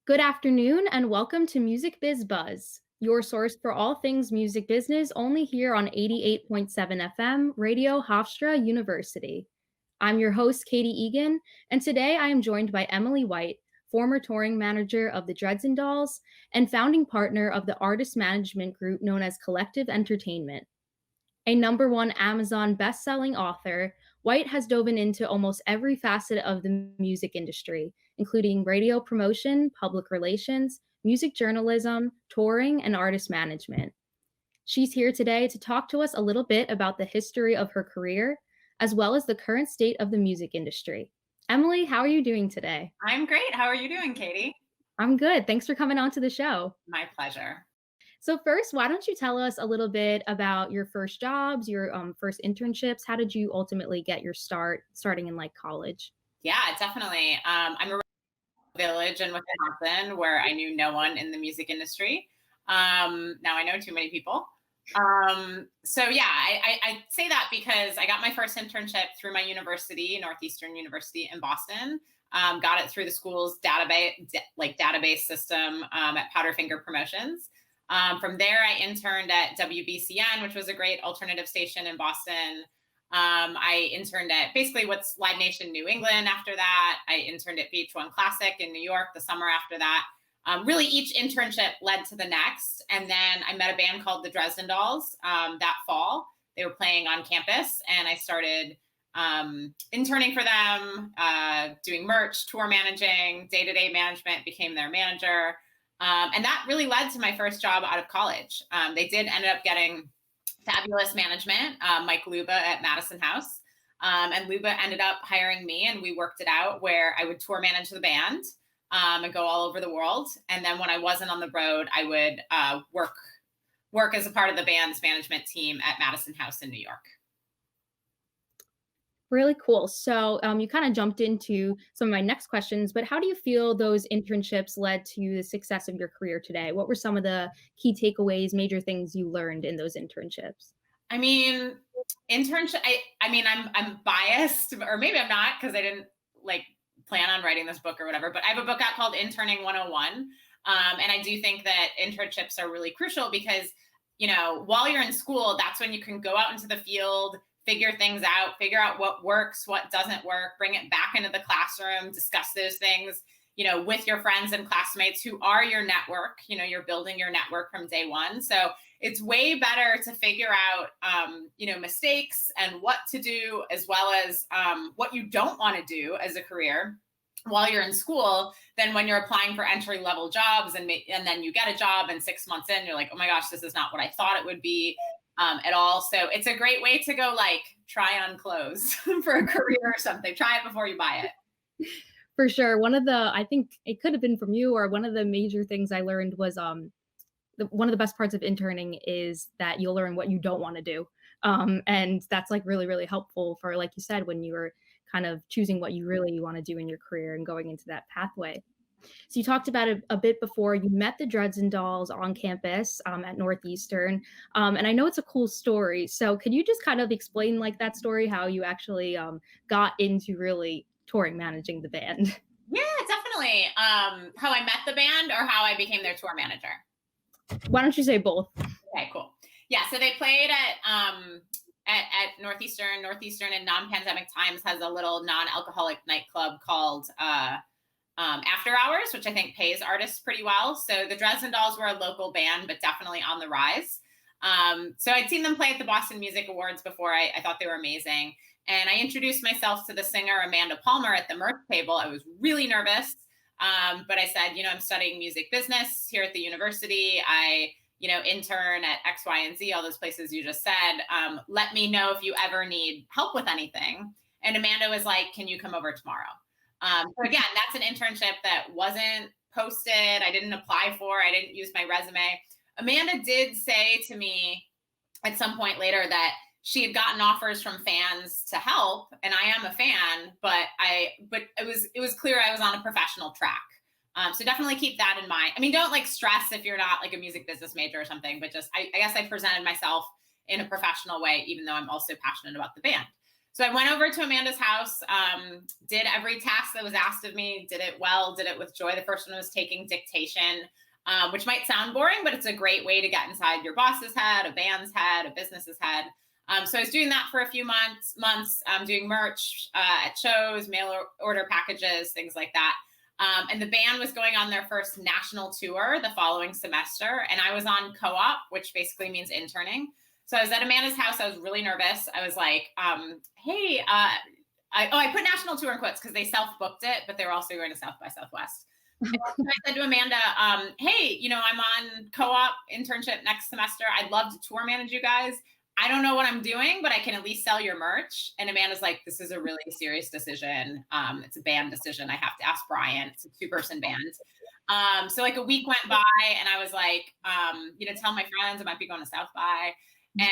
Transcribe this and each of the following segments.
Good afternoon and welcome to Music Biz Buzz, your source for all things music business only here on 88.7 FM Radio Hofstra University. I'm your host, Catie Egan, and today I am joined by Emily White, former touring manager of the Dresden Dolls and founding partner of the artist management group known as Collective Entertainment. A number one Amazon best-selling author, White has dove into almost every facet of the music industry, including radio promotion, public relations, music journalism, touring, and artist management. She's here today to talk to us a little bit about the history of her career, as well as the current state of the music industry. Emily, how are you doing today? I'm great. How are you doing, Catie? I'm good. Thanks for coming on to the show. My pleasure. So first, why don't you tell us a little bit about your first jobs, your first internships? How did you ultimately get your starting in like college? Yeah, definitely. I'm a village in Wisconsin where I knew no one in the music industry. Now I know too many people. So yeah, I say that because I got my first internship through my university, Northeastern University in Boston. Got it through the school's database system at Powderfinger Promotions. From there, I interned at WBCN, which was a great alternative station in Boston. I interned at basically what's Live Nation New England after that. I interned at VH1 Classic in New York the summer after that. Really, each internship led to the next. And then I met a band called the Dresden Dolls that fall. They were playing on campus, and I started interning for them, doing merch, tour managing, day-to-day management, became their manager. And that really led to my first job out of college. They did end up getting fabulous management, Mike Luba at Madison House. And Luba ended up hiring me, and we worked it out where I would tour manage the band and go all over the world. And then when I wasn't on the road, I would work as a part of the band's management team at Madison House in New York. Really cool. So you kind of jumped into some of my next questions, but how do you feel those internships led to the success of your career today? What were some of the key takeaways, major things you learned in those internships? I mean, internship. I'm biased, or maybe I'm not because I didn't like plan on writing this book or whatever. But I have a book out called Interning 101, and I do think that internships are really crucial because while you're in school, that's when you can go out into the field, figure things out, figure out what works, what doesn't work, bring it back into the classroom, discuss those things, with your friends and classmates who are your network. You're building your network from day one. So it's way better to figure out, mistakes and what to do, as well as what you don't want to do as a career while you're in school, than when you're applying for entry level jobs and then you get a job and 6 months in, you're like, oh my gosh, this is not what I thought it would be at all. So it's a great way to go try on clothes for a career or something. Try it before you buy it. For sure. I think it could have been from you, or one of the major things I learned was one of the best parts of interning is that you'll learn what you don't want to do. And that's really, really helpful for, like you said, when you were kind of choosing what you really want to do in your career and going into that pathway. So you talked about it a bit before. You met the Dresden Dolls on campus at Northeastern. And I know it's a cool story. So could you just kind of explain that story, how you actually got into really touring managing the band? Yeah, definitely. How I met the band or how I became their tour manager? Why don't you say both? Okay, cool. Yeah, so they played at Northeastern. Northeastern in non-pandemic times has a little non-alcoholic nightclub called After Hours, which I think pays artists pretty well. So the Dresden Dolls were a local band, but definitely on the rise. So I'd seen them play at the Boston Music Awards before. I thought they were amazing. And I introduced myself to the singer Amanda Palmer at the merch table. I was really nervous. But I said, I'm studying music business here at the university. I, intern at X, Y, and Z, all those places you just said. Let me know if you ever need help with anything. And Amanda was like, can you come over tomorrow? So again, that's an internship that wasn't posted. I didn't apply for. I didn't use my resume. Amanda did say to me at some point later that she had gotten offers from fans to help, and I am a fan, but it was clear I was on a professional track. So definitely keep that in mind. I mean, don't stress if you're not a music business major or something, but just I guess I presented myself in a professional way, even though I'm also passionate about the band. So I went over to Amanda's house, did every task that was asked of me, did it well, did it with joy. The first one was taking dictation, which might sound boring, but it's a great way to get inside your boss's head, a band's head, a business's head. So I was doing that for a few months, doing merch at shows, mail order packages, things like that. And the band was going on their first national tour the following semester. And I was on co-op, which basically means interning. So I was at Amanda's house. I was really nervous. I was like, hey, I put national tour in quotes because they self-booked it, but they were also going to South by Southwest. And so I said to Amanda, hey, I'm on co-op internship next semester. I'd love to tour manage you guys. I don't know what I'm doing, but I can at least sell your merch. And Amanda's like, this is a really serious decision. It's a band decision. I have to ask Brian. It's a 2-person band. So like a week went by and I was like, tell my friends I might be going to South by. And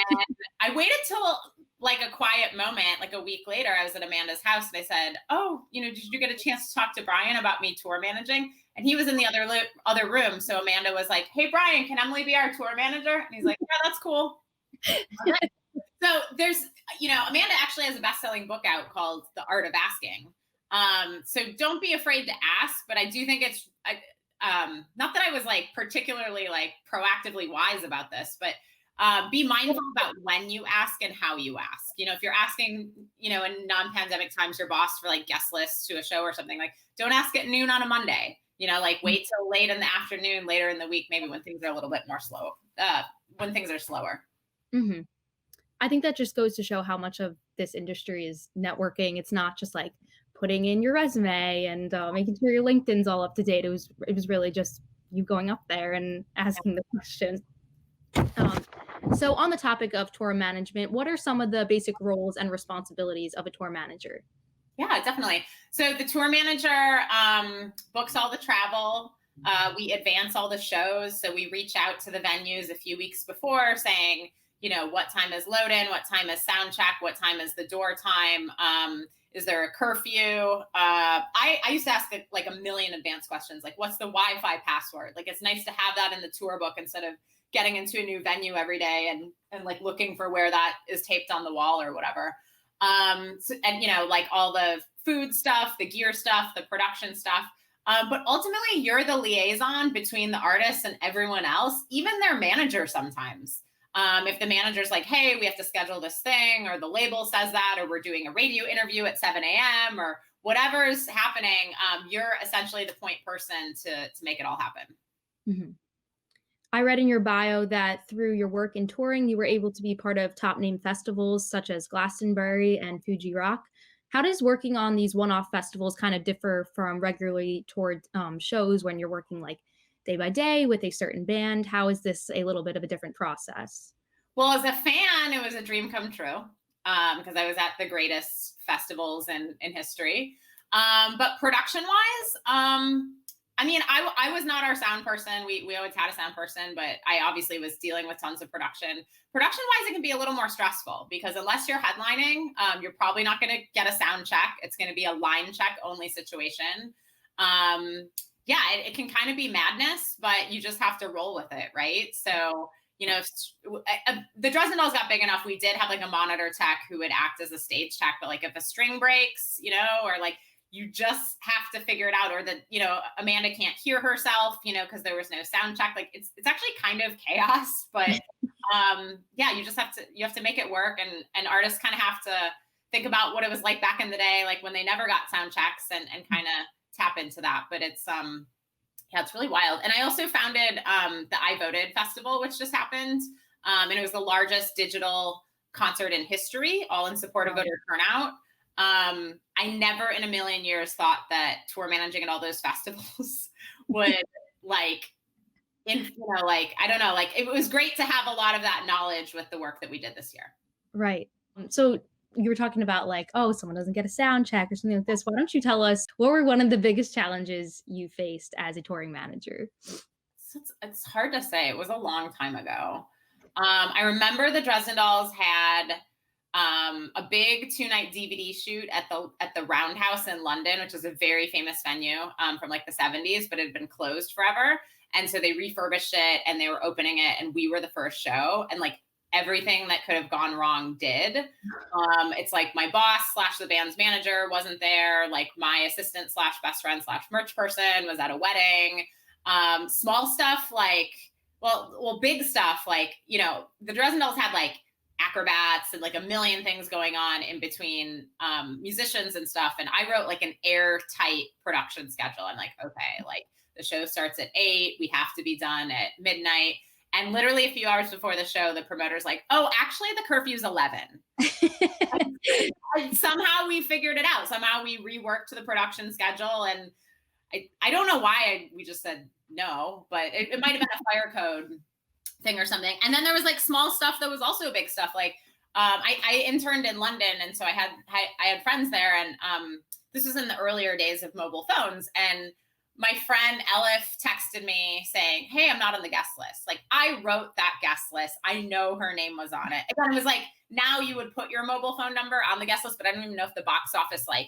I waited till like a quiet moment, like a week later, I was at Amanda's house and I said, oh, did you get a chance to talk to Brian about me tour managing? And he was in the other room. So Amanda was like, hey, Brian, can Emily be our tour manager? And he's like, yeah, that's cool. So there's, Amanda actually has a best-selling book out called The Art of Asking. So don't be afraid to ask, but I do think it's, not that I was like particularly like proactively wise about this, but be mindful about when you ask and how you ask. If you're asking, in non-pandemic times, your boss for like guest lists to a show or something, like don't ask at noon on a Monday, like wait till late in the afternoon, later in the week, maybe when things are a little bit more slow, when things are slower. Mm-hmm. I think that just goes to show how much of this industry is networking. It's not just like putting in your resume and making sure your LinkedIn's all up to date. It was really just you going up there and asking the question. So on the topic of tour management, what are some of the basic roles and responsibilities of a tour manager? Yeah, definitely. So the tour manager books all the travel. We advance all the shows. So we reach out to the venues a few weeks before saying, what time is load in, what time is sound check, what time is the door time, is there a curfew? I used to ask like a million advanced questions, like what's the Wi-Fi password? Like it's nice to have that in the tour book instead of getting into a new venue every day and like looking for where that is taped on the wall or whatever. Like all the food stuff, the gear stuff, the production stuff. But ultimately you're the liaison between the artists and everyone else, even their manager sometimes. If the manager's like, hey, we have to schedule this thing, or the label says that, or we're doing a radio interview at 7 a.m. or whatever's happening, you're essentially the point person to make it all happen. Mm-hmm. I read in your bio that through your work in touring, you were able to be part of top name festivals such as Glastonbury and Fuji Rock. How does working on these one-off festivals kind of differ from regularly toured shows when you're working like day by day with a certain band? How is this a little bit of a different process? Well, as a fan, it was a dream come true because I was at the greatest festivals in history. But production-wise, I was not our sound person. We always had a sound person, but I obviously was dealing with tons of production. Production-wise, it can be a little more stressful because unless you're headlining, you're probably not going to get a sound check. It's going to be a line check only situation. It can kind of be madness, but you just have to roll with it, right? So, the Dresden Dolls got big enough. We did have like a monitor tech who would act as a stage tech, but like if a string breaks, or like you just have to figure it out, or that, Amanda can't hear herself, because there was no sound check. Like it's actually kind of chaos, but you have to make it work. And artists kind of have to think about what it was like back in the day, like when they never got sound checks and kind of tap into that. But it's, it's really wild. And I also founded the I Voted Festival, which just happened. And it was the largest digital concert in history, all in support of voter turnout. I never in a million years thought that tour managing at all those festivals would I don't know, like it was great to have a lot of that knowledge with the work that we did this year. Right. So you were talking about like, oh, someone doesn't get a sound check or something like this. Why don't you tell us what were one of the biggest challenges you faced as a touring manager? It's hard to say. It was a long time ago. I remember the Dresden Dolls had a big 2-night DVD shoot at the Roundhouse in London, which is a very famous venue from like the 70s, but it had been closed forever. And so they refurbished it and they were opening it and we were the first show. And like everything that could have gone wrong did. It's like my boss / the band's manager wasn't there. Like my assistant / best friend / merch person was at a wedding. Small stuff like, well, big stuff like, you know, the Dresendals had like acrobats and like a million things going on in between musicians and stuff. And I wrote like an airtight production schedule. I'm like, okay, like the show starts at 8, we have to be done at midnight. And literally a few hours before the show, the promoter's like, oh, actually the curfew's 11. And somehow we figured it out. Somehow we reworked the production schedule. And I don't know why we just said no, but it might have been a fire code thing or something. And then there was like small stuff that was also big stuff. Like I interned in London, and so I had friends there, and this was in the earlier days of mobile phones. And my friend Elif texted me saying, hey, I'm not on the guest list. Like I wrote that guest list. I know her name was on it. And it was like, now you would put your mobile phone number on the guest list, but I don't even know if the box office like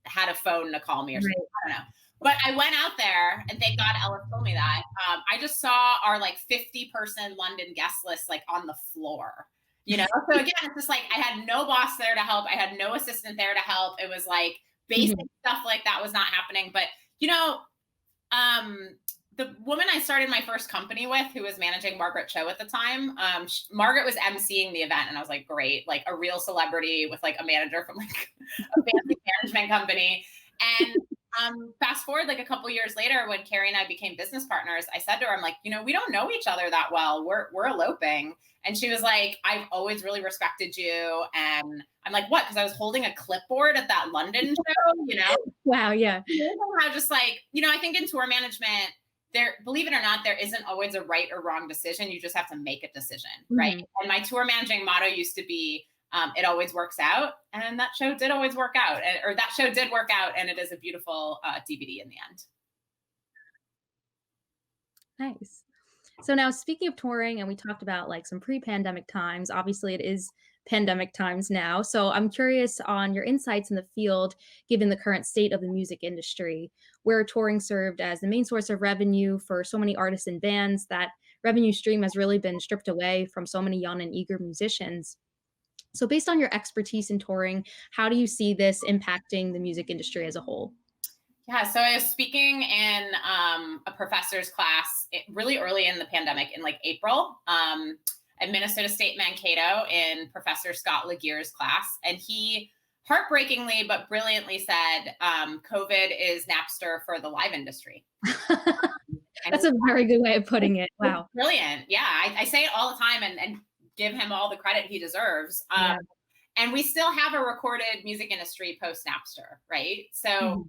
had a phone to call me or something. I don't know. But I went out there, and thank God Ellis told me that. I just saw our like 50-person London guest list like on the floor, you know? So again, it's just like I had no boss there to help. I had no assistant there to help. It was like basic stuff like that was not happening. But, you know, the woman I started my first company with, who was managing WRHU at the time, Margaret was emceeing the event. And I was like, great, like a real celebrity with like a manager from like a fancy management company. And fast forward like a couple years later, when Carrie and I became business partners, I said to her, I'm like, you know, we don't know each other that well. We're eloping. And she was like, I've always really respected you. And I'm like, what? Because I was holding a clipboard at that London show, you know? Wow, yeah. How just like, you know, I think in tour management, there, believe it or not, there isn't always a right or wrong decision. You just have to make a decision, right? And my tour managing motto used to be, it always works out. And that show did always work out, or that show did work out. And it is a beautiful DVD in the end. Nice. So now speaking of touring, and we talked about like some pre-pandemic times, obviously it is pandemic times now. So I'm curious on your insights in the field, given the current state of the music industry, where touring served as the main source of revenue for so many artists and bands. That revenue stream has really been stripped away from so many young and eager musicians. So based on your expertise in touring, how do you see this impacting the music industry as a whole? Yeah, so I was speaking in a professor's class really early in the pandemic, in like April, at Minnesota State Mankato, in Professor Scott Laguerre's class. And he heartbreakingly but brilliantly said, COVID is Napster for the live industry. That's a very good way of putting it. Wow. Brilliant. Yeah, I say it all the time, and give him all the credit he deserves. Yeah. And we still have a recorded music industry post Napster, right? So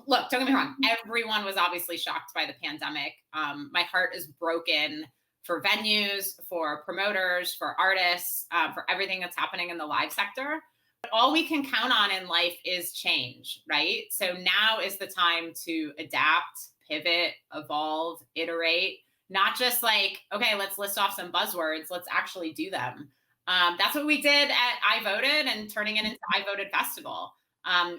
look, don't get me wrong, everyone was obviously shocked by the pandemic. My heart is broken for venues, for promoters, for artists, for everything that's happening in the live sector. But all we can count on in life is change, right? So now is the time to adapt, pivot, evolve, iterate, not just like, okay, let's list off some buzzwords, let's actually do them. That's what we did at I Voted and turning it into I Voted Festival.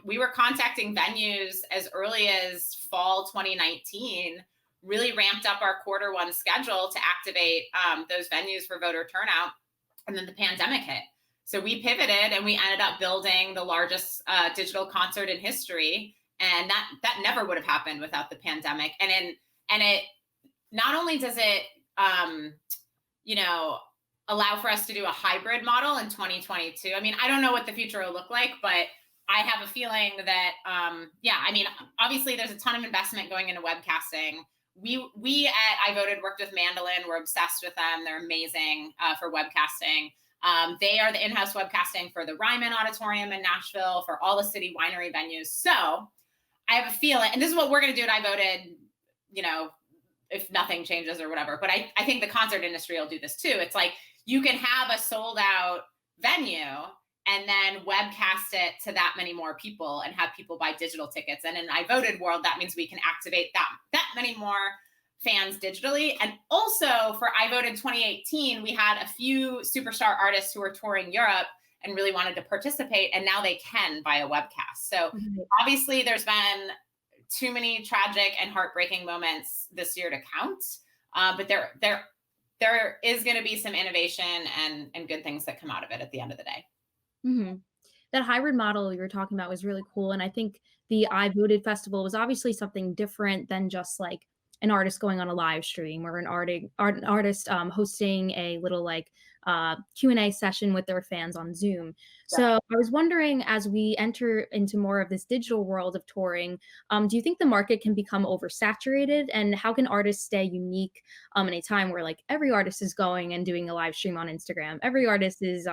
We were contacting venues as early as fall 2019, really ramped up our Q1 schedule to activate those venues for voter turnout. And then the pandemic hit. So we pivoted, and we ended up building the largest digital concert in history. And that never would have happened without the pandemic. And it not only does it, allow for us to do a hybrid model in 2022. I mean, I don't know what the future will look like, but I have a feeling that, obviously there's a ton of investment going into webcasting. We at I Voted worked with Mandolin. We're obsessed with them. They're amazing for webcasting. They are the in-house webcasting for the Ryman Auditorium in Nashville, for all the city winery venues. So I have a feeling, and this is what we're going to do at I Voted, if nothing changes or whatever. But I think the concert industry will do this too. It's like you can have a sold out venue and then webcast it to that many more people and have people buy digital tickets. And in I Voted world, that means we can activate that many more fans digitally. And also for I Voted 2018, we had a few superstar artists who were touring Europe and really wanted to participate, and now they can via webcast. So obviously there's been too many tragic and heartbreaking moments this year to count. But there there is going to be some innovation and good things that come out of it at the end of the day. Hmm. That hybrid model you were talking about was really cool, and I think the I Voted festival was obviously something different than just like an artist going on a live stream or an artist hosting a little like Q&A session with their fans on Zoom. So I was wondering, as we enter into more of this digital world of touring, do you think the market can become oversaturated, and how can artists stay unique in a time where like every artist is going and doing a live stream on Instagram, every artist is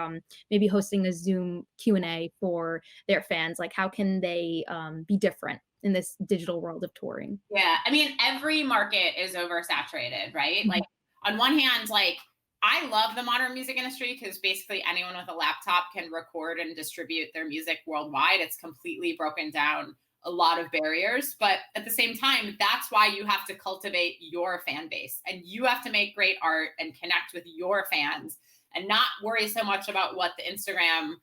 maybe hosting a Zoom Q&A for their fans? Like, how can they be different in this digital world of touring? Yeah, I mean, every market is oversaturated, right? Like, on one hand, like, I love the modern music industry because basically anyone with a laptop can record and distribute their music worldwide. It's completely broken down a lot of barriers. But at the same time, that's why you have to cultivate your fan base and you have to make great art and connect with your fans and not worry so much about what the Instagram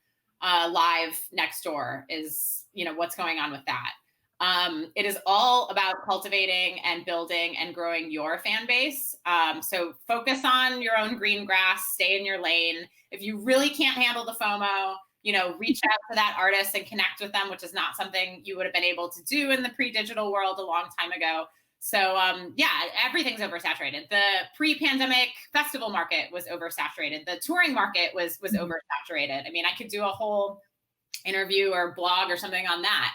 live next door is, what's going on with that. It is all about cultivating and building and growing your fan base. So focus on your own green grass, stay in your lane. If you really can't handle the FOMO, reach out to that artist and connect with them, which is not something you would have been able to do in the pre-digital world a long time ago. So yeah, everything's oversaturated. The pre-pandemic festival market was oversaturated. The touring market was oversaturated. I mean, I could do a whole interview or blog or something on that.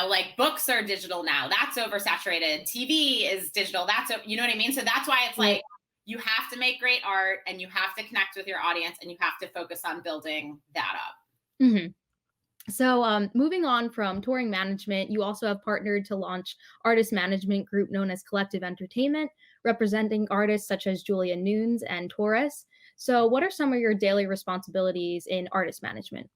Like books are digital now. That's oversaturated. TV is digital. You know what I mean? So that's why it's like, you have to make great art and you have to connect with your audience and you have to focus on building that up. Mm-hmm. So moving on from touring management, you also have partnered to launch artist management group known as Collective Entertainment, representing artists such as Julia Nunes and Torres. So what are some of your daily responsibilities in artist management?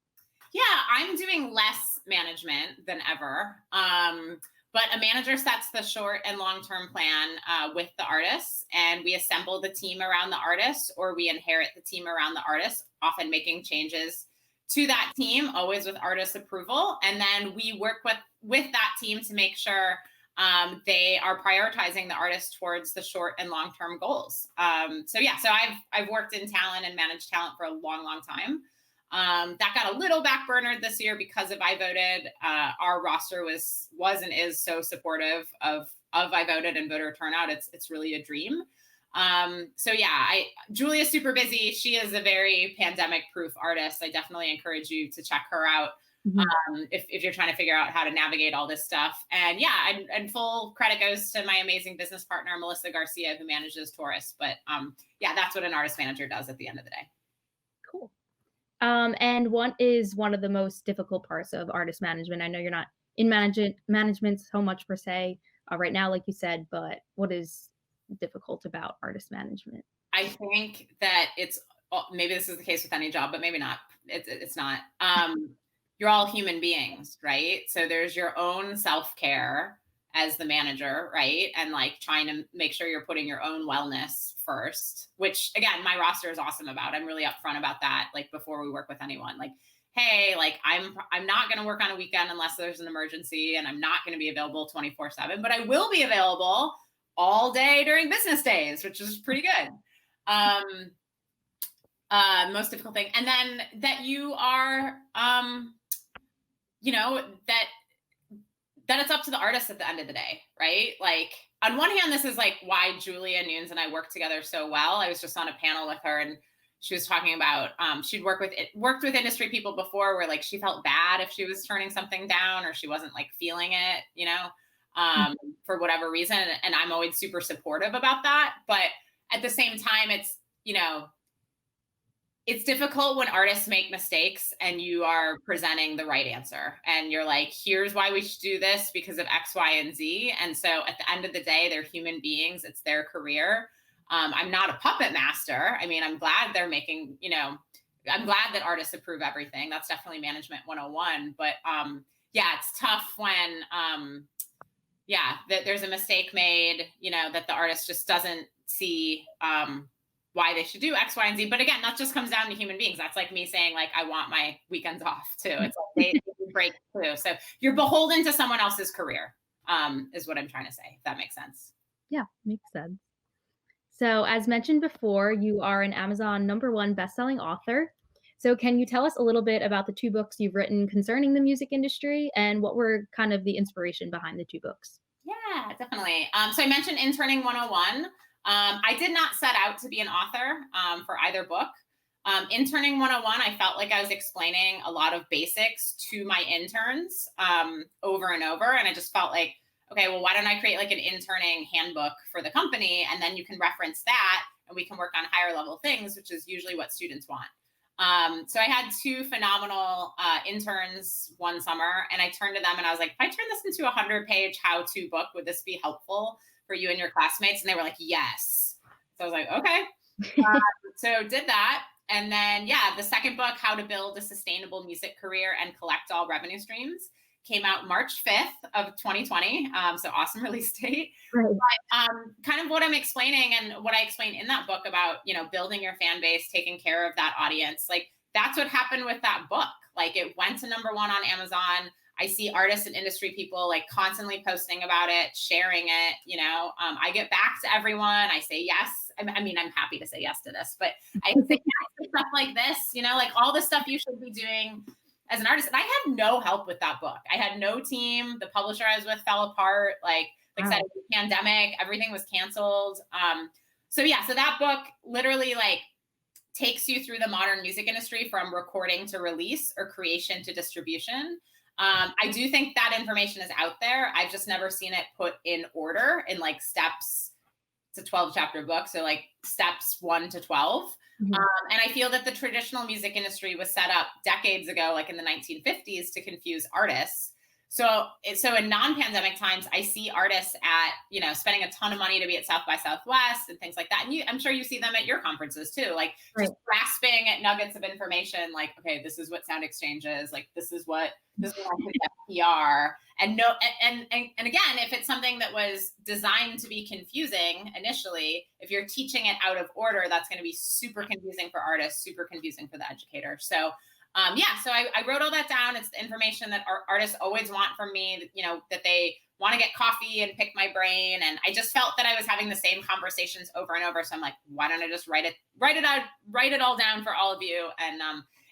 Yeah, I'm doing less management than ever. But a manager sets the short and long-term plan with the artists, and we assemble the team around the artist, or we inherit the team around the artist, often making changes to that team, always with artist approval. And then we work with that team to make sure they are prioritizing the artist towards the short and long-term goals. So I've worked in talent and managed talent for a long, long time. That got a little backburnered this year because of I Voted. Our roster was and is so supportive of I Voted and voter turnout. It's really a dream. Julia's super busy. She is a very pandemic-proof artist. I definitely encourage you to check her out if you're trying to figure out how to navigate all this stuff. And and full credit goes to my amazing business partner, Melissa Garcia, who manages Taurus. But that's what an artist manager does at the end of the day. Cool. And what is one of the most difficult parts of artist management? I know you're not in management so much per se right now, like you said, but what is difficult about artist management? I think that maybe this is the case with any job, but maybe not. It's not. You're all human beings, right? So there's your own self-care as the manager, right? And like trying to make sure you're putting your own wellness first, which again, my roster is awesome about. I'm really upfront about that. Like before we work with anyone, like, hey, like I'm not going to work on a weekend unless there's an emergency, and I'm not going to be available 24/7, but I will be available all day during business days, which is pretty good. Most difficult thing. And then that you are, that it's up to the artist at the end of the day, right? Like on one hand, this is like why Julia Nunes and I work together so well. I was just on a panel with her and she was talking about, she'd worked with industry people before where like she felt bad if she was turning something down or she wasn't like feeling it, for whatever reason. And I'm always super supportive about that. But at the same time, it's difficult when artists make mistakes and you are presenting the right answer and you're like, here's why we should do this because of X, Y, and Z. And so at the end of the day, they're human beings. It's their career. I'm not a puppet master. I mean, I'm glad they're making, I'm glad that artists approve everything. That's definitely management 101. But it's tough when, that there's a mistake made, that the artist just doesn't see why they should do X, Y, and Z. But again, that just comes down to human beings. That's like me saying, like, I want my weekends off too. It's like they break too. So you're beholden to someone else's career, is what I'm trying to say, if that makes sense. Yeah, makes sense. So, as mentioned before, you are an Amazon #1 bestselling author. So, can you tell us a little bit about the two books you've written concerning the music industry and what were kind of the inspiration behind the two books? Yeah, definitely. So I mentioned Interning 101. I did not set out to be an author for either book. Interning 101, I felt like I was explaining a lot of basics to my interns over and over. And I just felt like, okay, well, why don't I create like an interning handbook for the company? And then you can reference that and we can work on higher level things, which is usually what students want. So I had two phenomenal interns one summer, and I turned to them and I was like, if I turn this into a 100-page how-to book, would this be helpful for you and your classmates? And they were like, yes. So I was like, okay. So did that. And then, yeah, the second book, How to Build a Sustainable Music Career and Collect All Revenue Streams, came out March 5th of 2020. So awesome release date. Right. Kind of what I'm explaining and what I explain in that book about, building your fan base, taking care of that audience. Like that's what happened with that book. Like it went to #1 on Amazon. I see artists and industry people like constantly posting about it, sharing it. I get back to everyone. I say yes. I mean, I'm happy to say yes to this, but I say yes to stuff like this, like all the stuff you should be doing as an artist. And I had no help with that book. I had no team. The publisher I was with fell apart. Like I said, it was a pandemic, everything was canceled. So that book literally like takes you through the modern music industry from recording to release or creation to distribution. I do think that information is out there. I've just never seen it put in order in like steps. It's a 12-chapter book, so like steps 1 to 12. Mhm. And I feel that the traditional music industry was set up decades ago, like in the 1950s, to confuse artists. So in non-pandemic times, I see artists at, spending a ton of money to be at South by Southwest and things like that. And I'm sure you see them at your conferences too, like just grasping at nuggets of information. Like, okay, this is what Sound Exchange is. Like, this is what PR. And again, if it's something that was designed to be confusing initially, if you're teaching it out of order, that's going to be super confusing for artists, super confusing for the educator. So so I wrote all that down. It's the information that artists always want from me, that they want to get coffee and pick my brain. And I just felt that I was having the same conversations over and over. So I'm like, why don't I just write it all down for all of you? And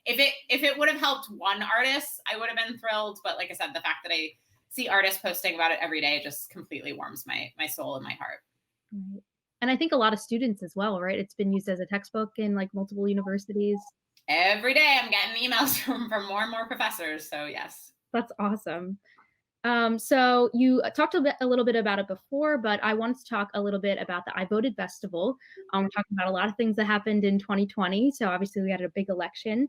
if it would have helped one artist, I would have been thrilled. But like I said, the fact that I see artists posting about it every day just completely warms my soul and my heart. Right. And I think a lot of students as well, right? It's been used as a textbook in like multiple universities. Every day I'm getting emails from more and more professors. So yes. That's awesome. So you talked a little bit about it before, but I wanted to talk a little bit about the I Voted Festival. We're talking about a lot of things that happened in 2020. So obviously we had a big election.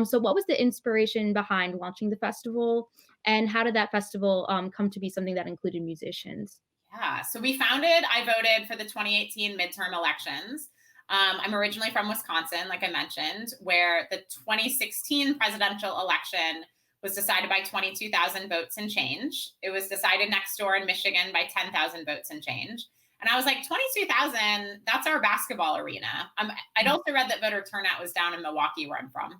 So what was the inspiration behind launching the festival, and how did that festival come to be something that included musicians? Yeah, so we founded I Voted for the 2018 midterm elections. I'm originally from Wisconsin, like I mentioned, where the 2016 presidential election was decided by 22,000 votes and change. It was decided next door in Michigan by 10,000 votes and change. And I was like, 22,000, that's our basketball arena. I'd also read that voter turnout was down in Milwaukee, where I'm from.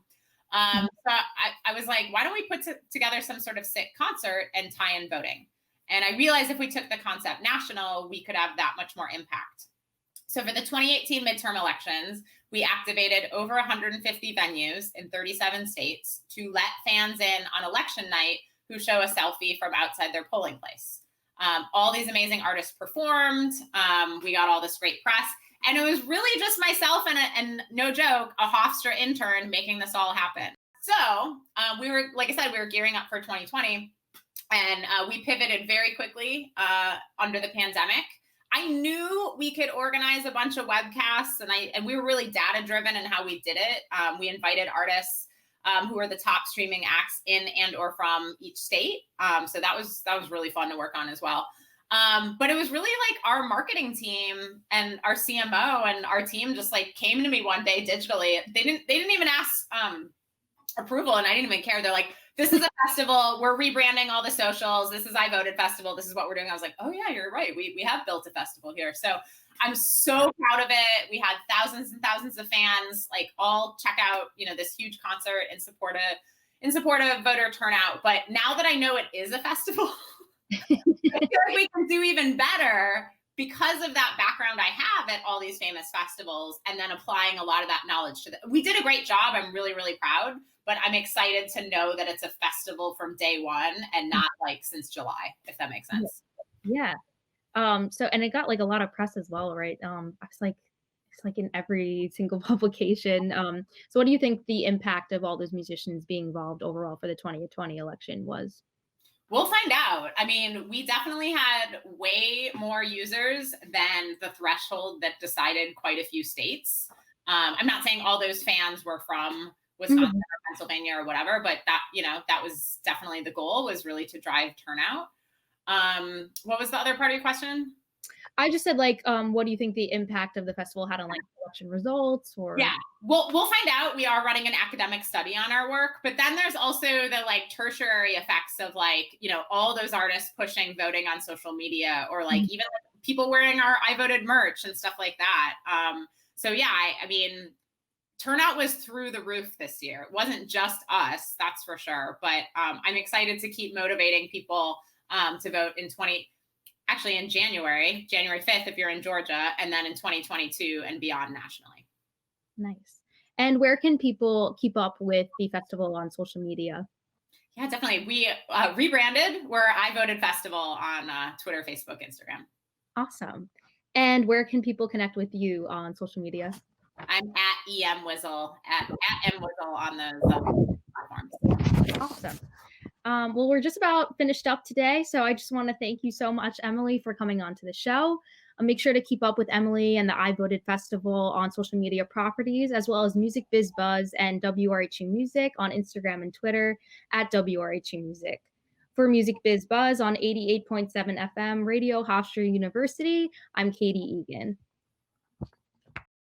So I was like, why don't we put together some sort of sick concert and tie in voting? And I realized if we took the concept national, we could have that much more impact. So for the 2018 midterm elections, we activated over 150 venues in 37 states to let fans in on election night who show a selfie from outside their polling place. All these amazing artists performed. We got all this great press. And it was really just myself and no joke, a Hofstra intern making this all happen. So we were, like I said, we were gearing up for 2020. And we pivoted very quickly under the pandemic. I knew we could organize a bunch of webcasts, and we were really data driven in how we did it. We invited artists who were the top streaming acts in and or from each state. So that was really fun to work on as well. But it was really like our marketing team and our CMO and our team just like came to me one day digitally. They didn't even ask approval, and I didn't even care. They're like, this is a festival. We're rebranding all the socials. This is I Voted Festival. This is what we're doing. I was like, oh yeah, you're right. We have built a festival here. So I'm so proud of it. We had thousands and thousands of fans, like all check out, this huge concert in support of voter turnout. But now that I know it is a festival, I feel like we can do even better because of that background I have at all these famous festivals, and then applying a lot of that knowledge to we did a great job. I'm really, really proud, but I'm excited to know that it's a festival from day one and not like since July, if that makes Yeah. sense. Yeah. So and it got like a lot of press as well, right? I was like it's like in every single publication. So what do you think the impact of all those musicians being involved overall for the 2020 election was? We'll find out. I mean, we definitely had way more users than the threshold that decided quite a few states. I'm not saying all those fans were from Wisconsin Mhm. or Pennsylvania or whatever, but that, that was definitely the goal, was really to drive turnout. What was the other part of your question? I just said like, what do you think the impact of the festival had on like election results or Yeah, we'll find out. We are running an academic study on our work, but then there's also the like tertiary effects of like, all those artists pushing voting on social media, or like even like, people wearing our I voted merch and stuff like that. So yeah, I mean, turnout was through the roof this year. It wasn't just us, that's for sure. But I'm excited to keep motivating people to vote actually in January 5th if you're in Georgia, and then in 2022 and beyond nationally. nice. And where can people keep up with the festival on social media? Yeah, definitely. We rebranded. We're I Voted Festival on Twitter, Facebook, Instagram. Awesome. And where can people connect with you on social media? I'm at EM at M Wizzle on those platforms. Awesome. Well, we're just about finished up today, so I just want to thank you so much, Emily, for coming on to the show. Make sure to keep up with Emily and the I Voted Festival on social media properties, as well as Music Biz Buzz and WRHU Music on Instagram and Twitter at WRHU Music. For Music Biz Buzz on 88.7 FM Radio Hofstra University, I'm Catie Egan.